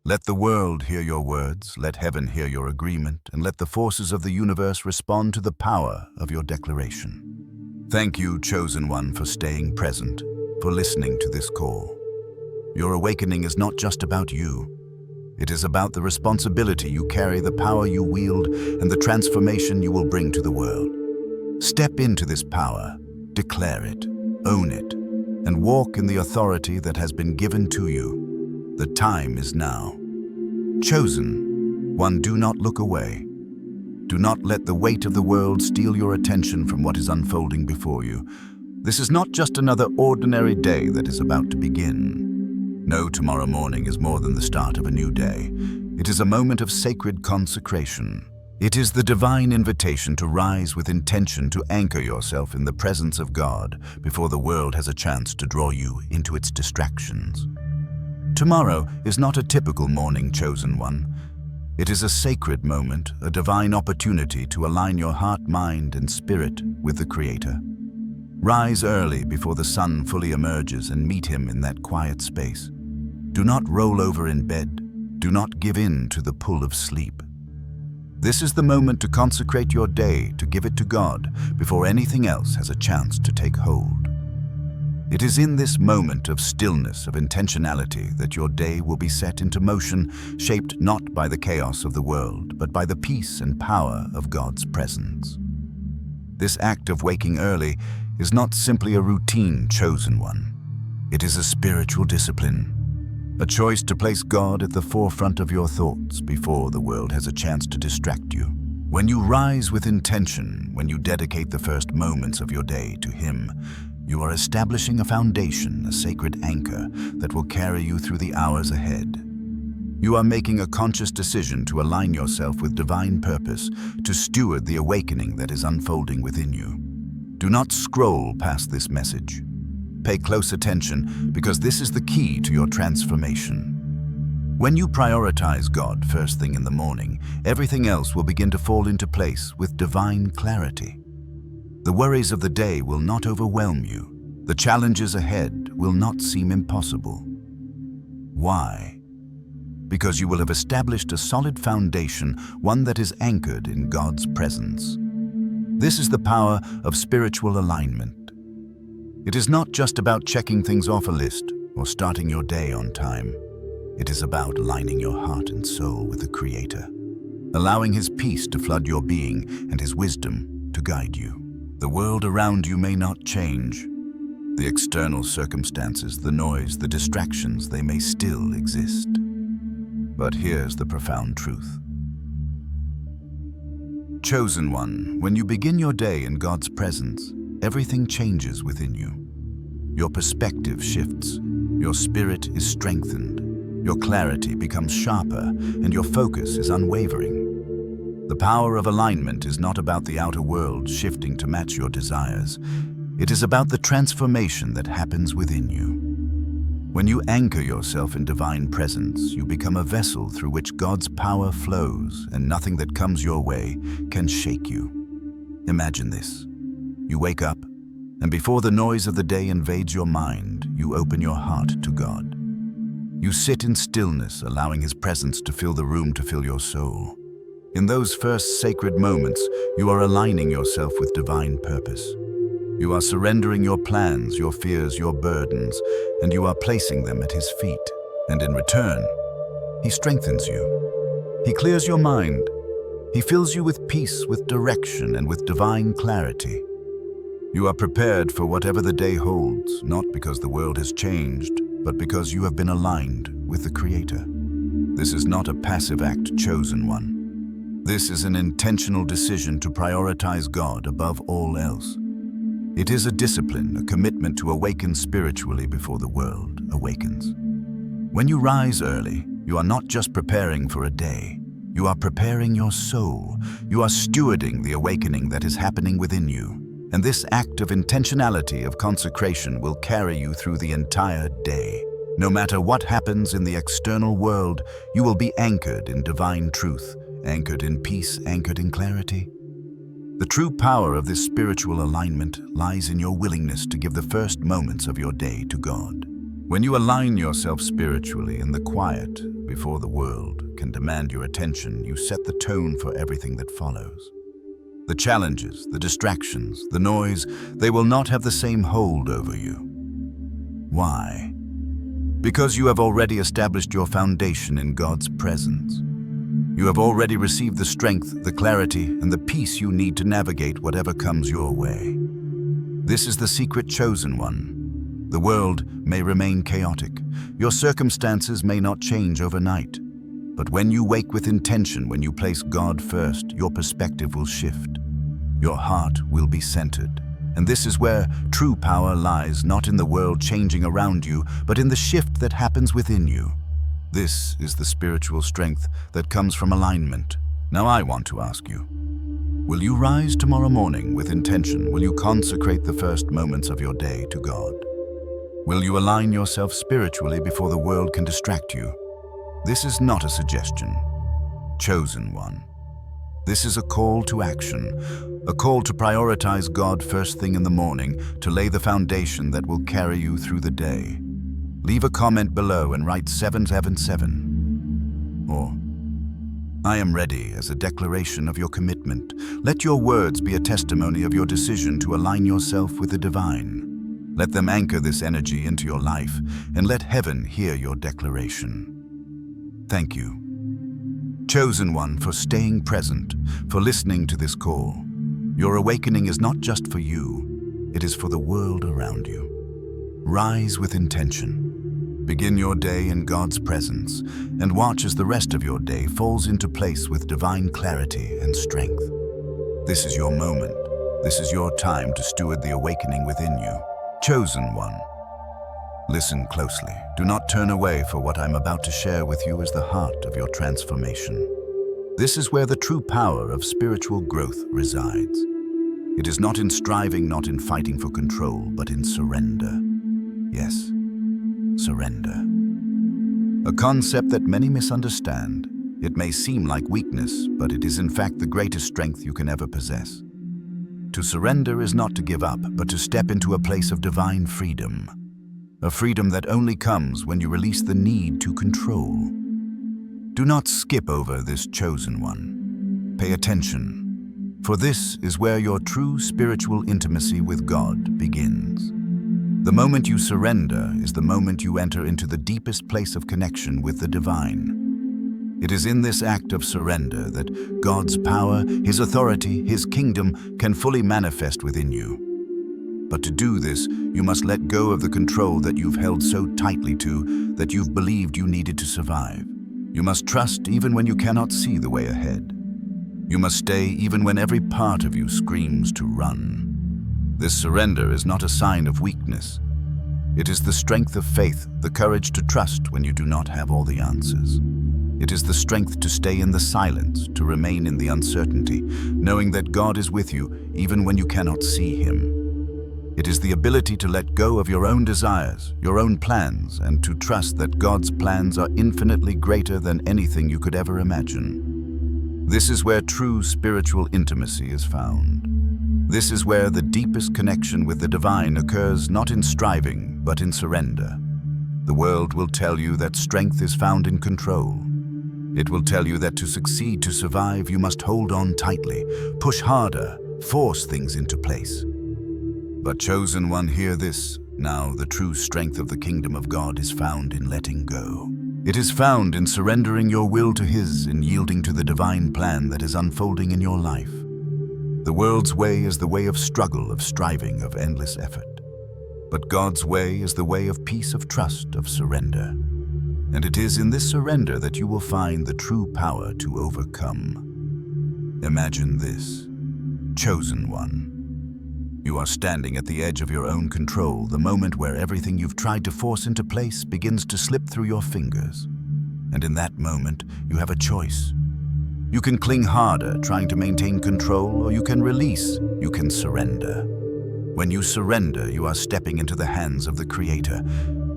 Let the world hear your words, let heaven hear your agreement, and let the forces of the universe respond to the power of your declaration. Thank you, Chosen One, for staying present, for listening to this call. Your awakening is not just about you. It is about the responsibility you carry, the power you wield, and the transformation you will bring to the world. Step into this power, declare it, own it, and walk in the authority that has been given to you. The time is now. Chosen One, do not look away. Do not let the weight of the world steal your attention from what is unfolding before you. This is not just another ordinary day that is about to begin. No, tomorrow morning is more than the start of a new day. It is a moment of sacred consecration. It is the divine invitation to rise with intention, to anchor yourself in the presence of God before the world has a chance to draw you into its distractions. Tomorrow is not a typical morning, Chosen One. It is a sacred moment, a divine opportunity to align your heart, mind, and spirit with the Creator. Rise early before the sun fully emerges and meet Him in that quiet space. Do not roll over in bed. Do not give in to the pull of sleep. This is the moment to consecrate your day, to give it to God before anything else has a chance to take hold. It is in this moment of stillness, of intentionality, that your day will be set into motion, shaped not by the chaos of the world, but by the peace and power of God's presence. This act of waking early is not simply a routine, Chosen One. It is a spiritual discipline, a choice to place God at the forefront of your thoughts before the world has a chance to distract you. When you rise with intention, when you dedicate the first moments of your day to Him, you are establishing a foundation, a sacred anchor that will carry you through the hours ahead. You are making a conscious decision to align yourself with divine purpose, to steward the awakening that is unfolding within you. Do not scroll past this message. Pay close attention, because this is the key to your transformation. When you prioritize God first thing in the morning, everything else will begin to fall into place with divine clarity. The worries of the day will not overwhelm you. The challenges ahead will not seem impossible. Why? Because you will have established a solid foundation, one that is anchored in God's presence. This is the power of spiritual alignment. It is not just about checking things off a list or starting your day on time. It is about aligning your heart and soul with the Creator, allowing His peace to flood your being and His wisdom to guide you. The world around you may not change. The external circumstances, the noise, the distractions, they may still exist. But here's the profound truth. Chosen One, when you begin your day in God's presence, everything changes within you. Your perspective shifts, your spirit is strengthened, your clarity becomes sharper, and your focus is unwavering. The power of alignment is not about the outer world shifting to match your desires. It is about the transformation that happens within you. When you anchor yourself in divine presence, you become a vessel through which God's power flows, and nothing that comes your way can shake you. Imagine this. You wake up, and before the noise of the day invades your mind, you open your heart to God. You sit in stillness, allowing His presence to fill the room, to fill your soul. In those first sacred moments, you are aligning yourself with divine purpose. You are surrendering your plans, your fears, your burdens, and you are placing them at His feet. And in return, He strengthens you. He clears your mind. He fills you with peace, with direction, and with divine clarity. You are prepared for whatever the day holds, not because the world has changed, but because you have been aligned with the Creator. This is not a passive act, chosen one. This is an intentional decision to prioritize God above all else. It is a discipline, a commitment to awaken spiritually before the world awakens. When you rise early, you are not just preparing for a day. You are preparing your soul. You are stewarding the awakening that is happening within you. And this act of intentionality, of consecration, will carry you through the entire day. No matter what happens in the external world, you will be anchored in divine truth, anchored in peace, anchored in clarity. The true power of this spiritual alignment lies in your willingness to give the first moments of your day to God. When you align yourself spiritually in the quiet before the world can demand your attention, you set the tone for everything that follows. The challenges, the distractions, the noise, they will not have the same hold over you. Why? Because you have already established your foundation in God's presence. You have already received the strength, the clarity, and the peace you need to navigate whatever comes your way. This is the secret, chosen one. The world may remain chaotic. Your circumstances may not change overnight. But when you wake with intention, when you place God first, your perspective will shift. Your heart will be centered. And this is where true power lies, not in the world changing around you, but in the shift that happens within you. This is the spiritual strength that comes from alignment. Now I want to ask you, will you rise tomorrow morning with intention? Will you consecrate the first moments of your day to God? Will you align yourself spiritually before the world can distract you? This is not a suggestion, chosen one. This is a call to action, a call to prioritize God first thing in the morning, to lay the foundation that will carry you through the day. Leave a comment below and write 777. Or, I am ready, as a declaration of your commitment. Let your words be a testimony of your decision to align yourself with the divine. Let them anchor this energy into your life, and let heaven hear your declaration. Thank you, chosen one, for staying present, for listening to this call. Your awakening is not just for you, it is for the world around you. Rise with intention. Begin your day in God's presence, and watch as the rest of your day falls into place with divine clarity and strength. This is your moment. This is your time to steward the awakening within you. Chosen one. Listen closely. Do not turn away, for what I'm about to share with you is the heart of your transformation. This is where the true power of spiritual growth resides. It is not in striving, not in fighting for control, but in surrender. Yes, surrender. A concept that many misunderstand. It may seem like weakness, but it is in fact the greatest strength you can ever possess. To surrender is not to give up, but to step into a place of divine freedom. A freedom that only comes when you release the need to control. Do not skip over this, chosen one. Pay attention, for this is where your true spiritual intimacy with God begins. The moment you surrender is the moment you enter into the deepest place of connection with the divine. It is in this act of surrender that God's power, His authority, His kingdom can fully manifest within you. But to do this, you must let go of the control that you've held so tightly to, that you've believed you needed to survive. You must trust even when you cannot see the way ahead. You must stay even when every part of you screams to run. This surrender is not a sign of weakness. It is the strength of faith, the courage to trust when you do not have all the answers. It is the strength to stay in the silence, to remain in the uncertainty, knowing that God is with you even when you cannot see Him. It is the ability to let go of your own desires, your own plans, and to trust that God's plans are infinitely greater than anything you could ever imagine. This is where true spiritual intimacy is found. This is where the deepest connection with the divine occurs, not in striving, but in surrender. The world will tell you that strength is found in control. It will tell you that to succeed, to survive, you must hold on tightly, push harder, force things into place. But chosen one, hear this. Now the true strength of the kingdom of God is found in letting go. It is found in surrendering your will to His, in yielding to the divine plan that is unfolding in your life. The world's way is the way of struggle, of striving, of endless effort. But God's way is the way of peace, of trust, of surrender. And it is in this surrender that you will find the true power to overcome. Imagine this, chosen one. You are standing at the edge of your own control, the moment where everything you've tried to force into place begins to slip through your fingers. And in that moment, you have a choice. You can cling harder, trying to maintain control, or you can release, you can surrender. When you surrender, you are stepping into the hands of the Creator.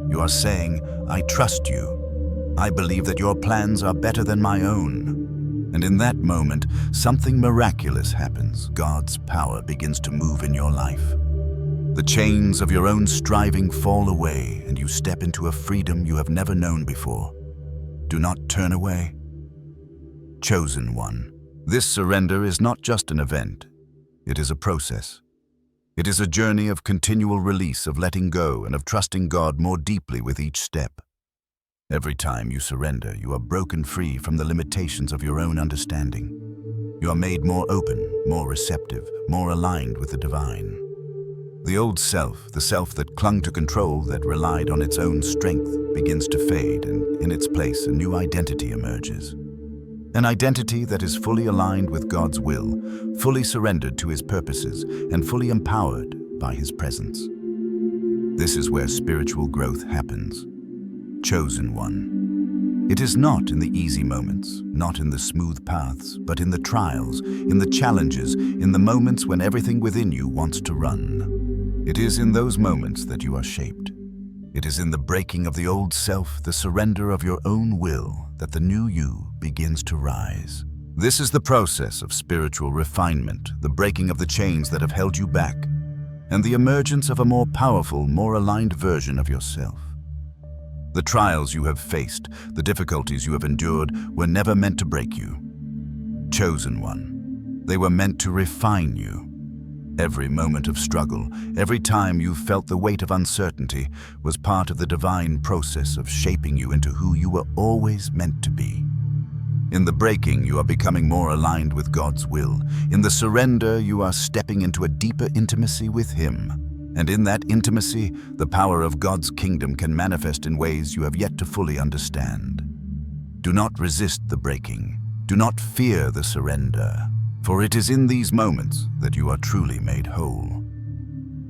You are saying, I trust you. I believe that your plans are better than my own. And in that moment, something miraculous happens. God's power begins to move in your life. The chains of your own striving fall away, and you step into a freedom you have never known before. Do not turn away. Chosen one. This surrender is not just an event. It is a process. It is a journey of continual release, of letting go, and of trusting God more deeply with each step. Every time you surrender, you are broken free from the limitations of your own understanding. You are made more open, more receptive, more aligned with the divine. The old self, the self that clung to control, that relied on its own strength, begins to fade, and in its place a new identity emerges. An identity that is fully aligned with God's will, fully surrendered to His purposes, and fully empowered by His presence. This is where spiritual growth happens. Chosen one. It is not in the easy moments, not in the smooth paths, but in the trials, in the challenges, in the moments when everything within you wants to run. It is in those moments that you are shaped. It is in the breaking of the old self, the surrender of your own will, that the new you begins to rise. This is the process of spiritual refinement, the breaking of the chains that have held you back, and the emergence of a more powerful, more aligned version of yourself. The trials you have faced, the difficulties you have endured, were never meant to break you. Chosen one. They were meant to refine you. Every moment of struggle, every time you felt the weight of uncertainty, was part of the divine process of shaping you into who you were always meant to be. In the breaking, you are becoming more aligned with God's will. In the surrender, you are stepping into a deeper intimacy with Him. And in that intimacy, the power of God's kingdom can manifest in ways you have yet to fully understand. Do not resist the breaking. Do not fear the surrender. For it is in these moments that you are truly made whole.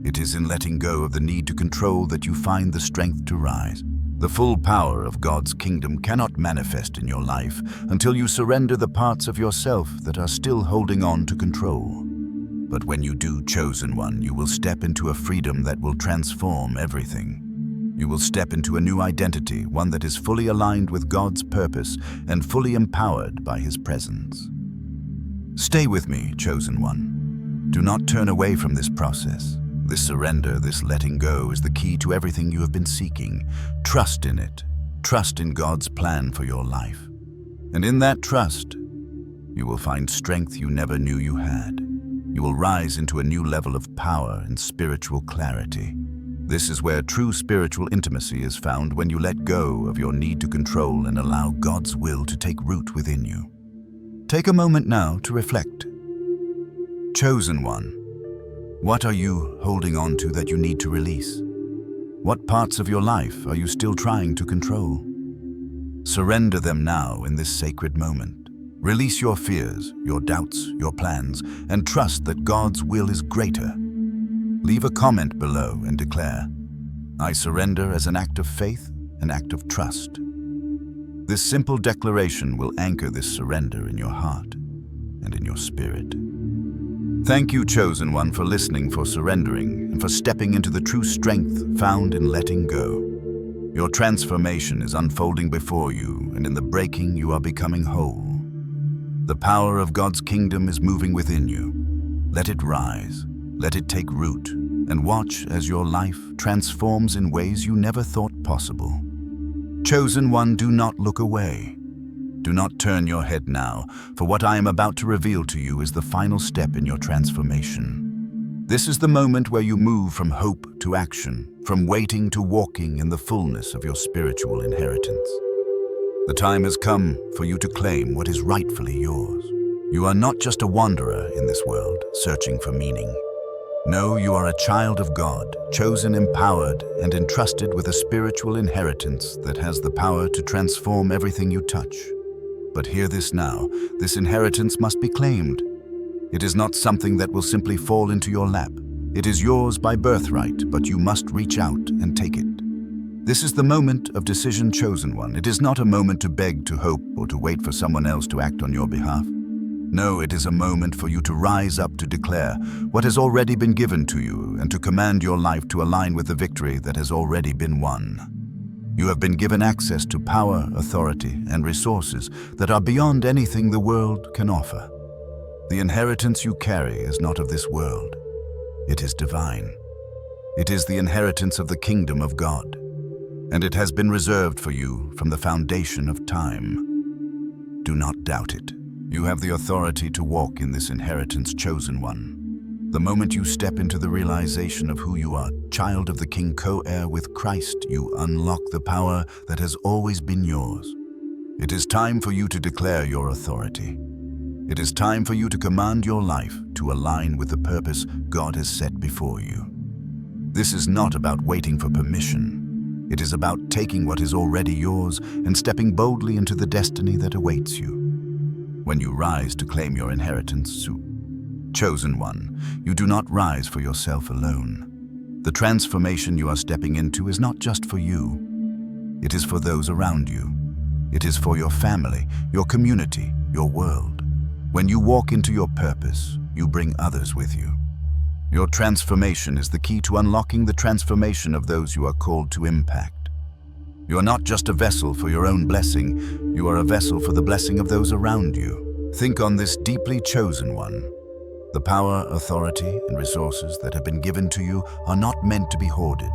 It is in letting go of the need to control that you find the strength to rise. The full power of God's kingdom cannot manifest in your life until you surrender the parts of yourself that are still holding on to control. But when you do, chosen one, you will step into a freedom that will transform everything. You will step into a new identity, one that is fully aligned with God's purpose and fully empowered by His presence. Stay with me, chosen one. Do not turn away from this process. This surrender, this letting go, is the key to everything you have been seeking. Trust in it. Trust in God's plan for your life. And in that trust, you will find strength you never knew you had. You will rise into a new level of power and spiritual clarity. This is where true spiritual intimacy is found, when you let go of your need to control and allow God's will to take root within you. Take a moment now to reflect. Chosen one, what are you holding on to that you need to release? What parts of your life are you still trying to control? Surrender them now in this sacred moment. Release your fears, your doubts, your plans, and trust that God's will is greater. Leave a comment below and declare, I surrender, as an act of faith, an act of trust. This simple declaration will anchor this surrender in your heart and in your spirit. Thank you, chosen one, for listening, for surrendering, and for stepping into the true strength found in letting go. Your transformation is unfolding before you, and in the breaking you are becoming whole. The power of God's kingdom is moving within you. Let it rise, let it take root, and watch as your life transforms in ways you never thought possible. Chosen one, do not look away. Do not turn your head now, for what I am about to reveal to you is the final step in your transformation. This is the moment where you move from hope to action, from waiting to walking in the fullness of your spiritual inheritance. The time has come for you to claim what is rightfully yours. You are not just a wanderer in this world, searching for meaning. Know you are a child of God, chosen, empowered, and entrusted with a spiritual inheritance that has the power to transform everything you touch. But hear this now, this inheritance must be claimed. It is not something that will simply fall into your lap. It is yours by birthright, but you must reach out and take it. This is the moment of decision, chosen one. It is not a moment to beg, to hope, or to wait for someone else to act on your behalf. No, it is a moment for you to rise up, to declare what has already been given to you, and to command your life to align with the victory that has already been won. You have been given access to power, authority, and resources that are beyond anything the world can offer. The inheritance you carry is not of this world. It is divine. It is the inheritance of the kingdom of God, and it has been reserved for you from the foundation of time. Do not doubt it. You have the authority to walk in this inheritance, chosen one. The moment you step into the realization of who you are, child of the King, co-heir with Christ, you unlock the power that has always been yours. It is time for you to declare your authority. It is time for you to command your life to align with the purpose God has set before you. This is not about waiting for permission. It is about taking what is already yours and stepping boldly into the destiny that awaits you. When you rise to claim your inheritance, chosen one, you do not rise for yourself alone. The transformation you are stepping into is not just for you. It is for those around you. It is for your family, your community, your world. When you walk into your purpose, you bring others with you. Your transformation is the key to unlocking the transformation of those you are called to impact. You are not just a vessel for your own blessing, you are a vessel for the blessing of those around you. Think on this deeply chosen one. The power, authority, and resources that have been given to you are not meant to be hoarded.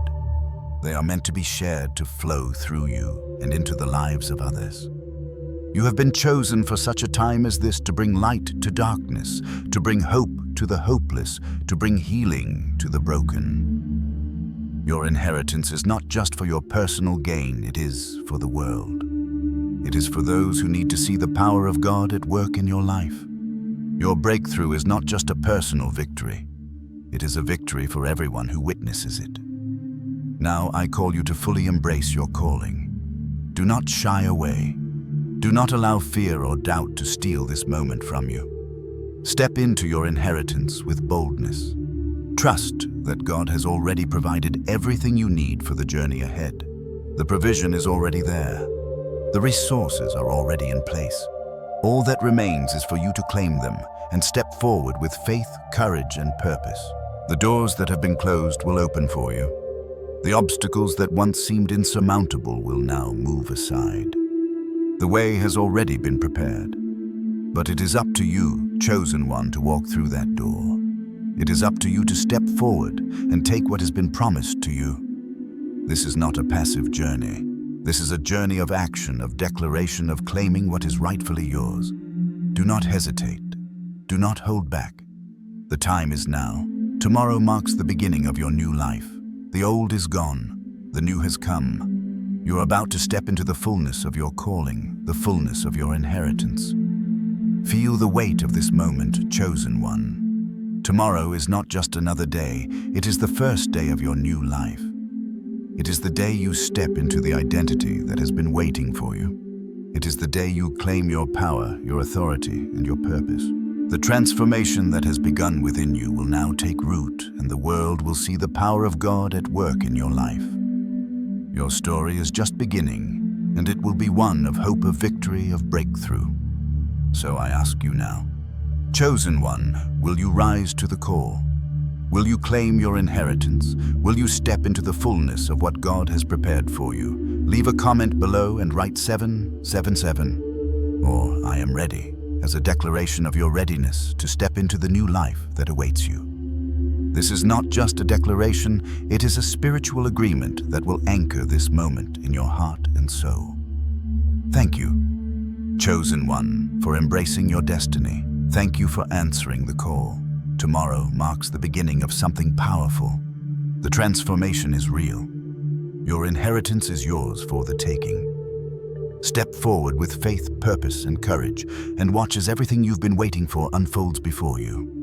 They are meant to be shared, to flow through you and into the lives of others. You have been chosen for such a time as this, to bring light to darkness, to bring hope to the hopeless, to bring healing to the broken. Your inheritance is not just for your personal gain, it is for the world. It is for those who need to see the power of God at work in your life. Your breakthrough is not just a personal victory. It is a victory for everyone who witnesses it. Now I call you to fully embrace your calling. Do not shy away. Do not allow fear or doubt to steal this moment from you. Step into your inheritance with boldness. Trust that God has already provided everything you need for the journey ahead. The provision is already there. The resources are already in place. All that remains is for you to claim them and step forward with faith, courage, and purpose. The doors that have been closed will open for you. The obstacles that once seemed insurmountable will now move aside. The way has already been prepared, but it is up to you, chosen one, to walk through that door. It is up to you to step forward and take what has been promised to you. This is not a passive journey. This is a journey of action, of declaration, of claiming what is rightfully yours. Do not hesitate. Do not hold back. The time is now. Tomorrow marks the beginning of your new life. The old is gone. The new has come. You are about to step into the fullness of your calling, the fullness of your inheritance. Feel the weight of this moment, chosen one. Tomorrow is not just another day, it is the first day of your new life. It is the day you step into the identity that has been waiting for you. It is the day you claim your power, your authority, and your purpose. The transformation that has begun within you will now take root, and the world will see the power of God at work in your life. Your story is just beginning, and it will be one of hope, of victory, of breakthrough. So I ask you now, chosen one, will you rise to the call? Will you claim your inheritance? Will you step into the fullness of what God has prepared for you? Leave a comment below and write 777, or I am ready, as a declaration of your readiness to step into the new life that awaits you. This is not just a declaration, it is a spiritual agreement that will anchor this moment in your heart and soul. Thank you, chosen one, for embracing your destiny. Thank you for answering the call. Tomorrow marks the beginning of something powerful. The transformation is real. Your inheritance is yours for the taking. Step forward with faith, purpose, and courage, and watch as everything you've been waiting for unfolds before you.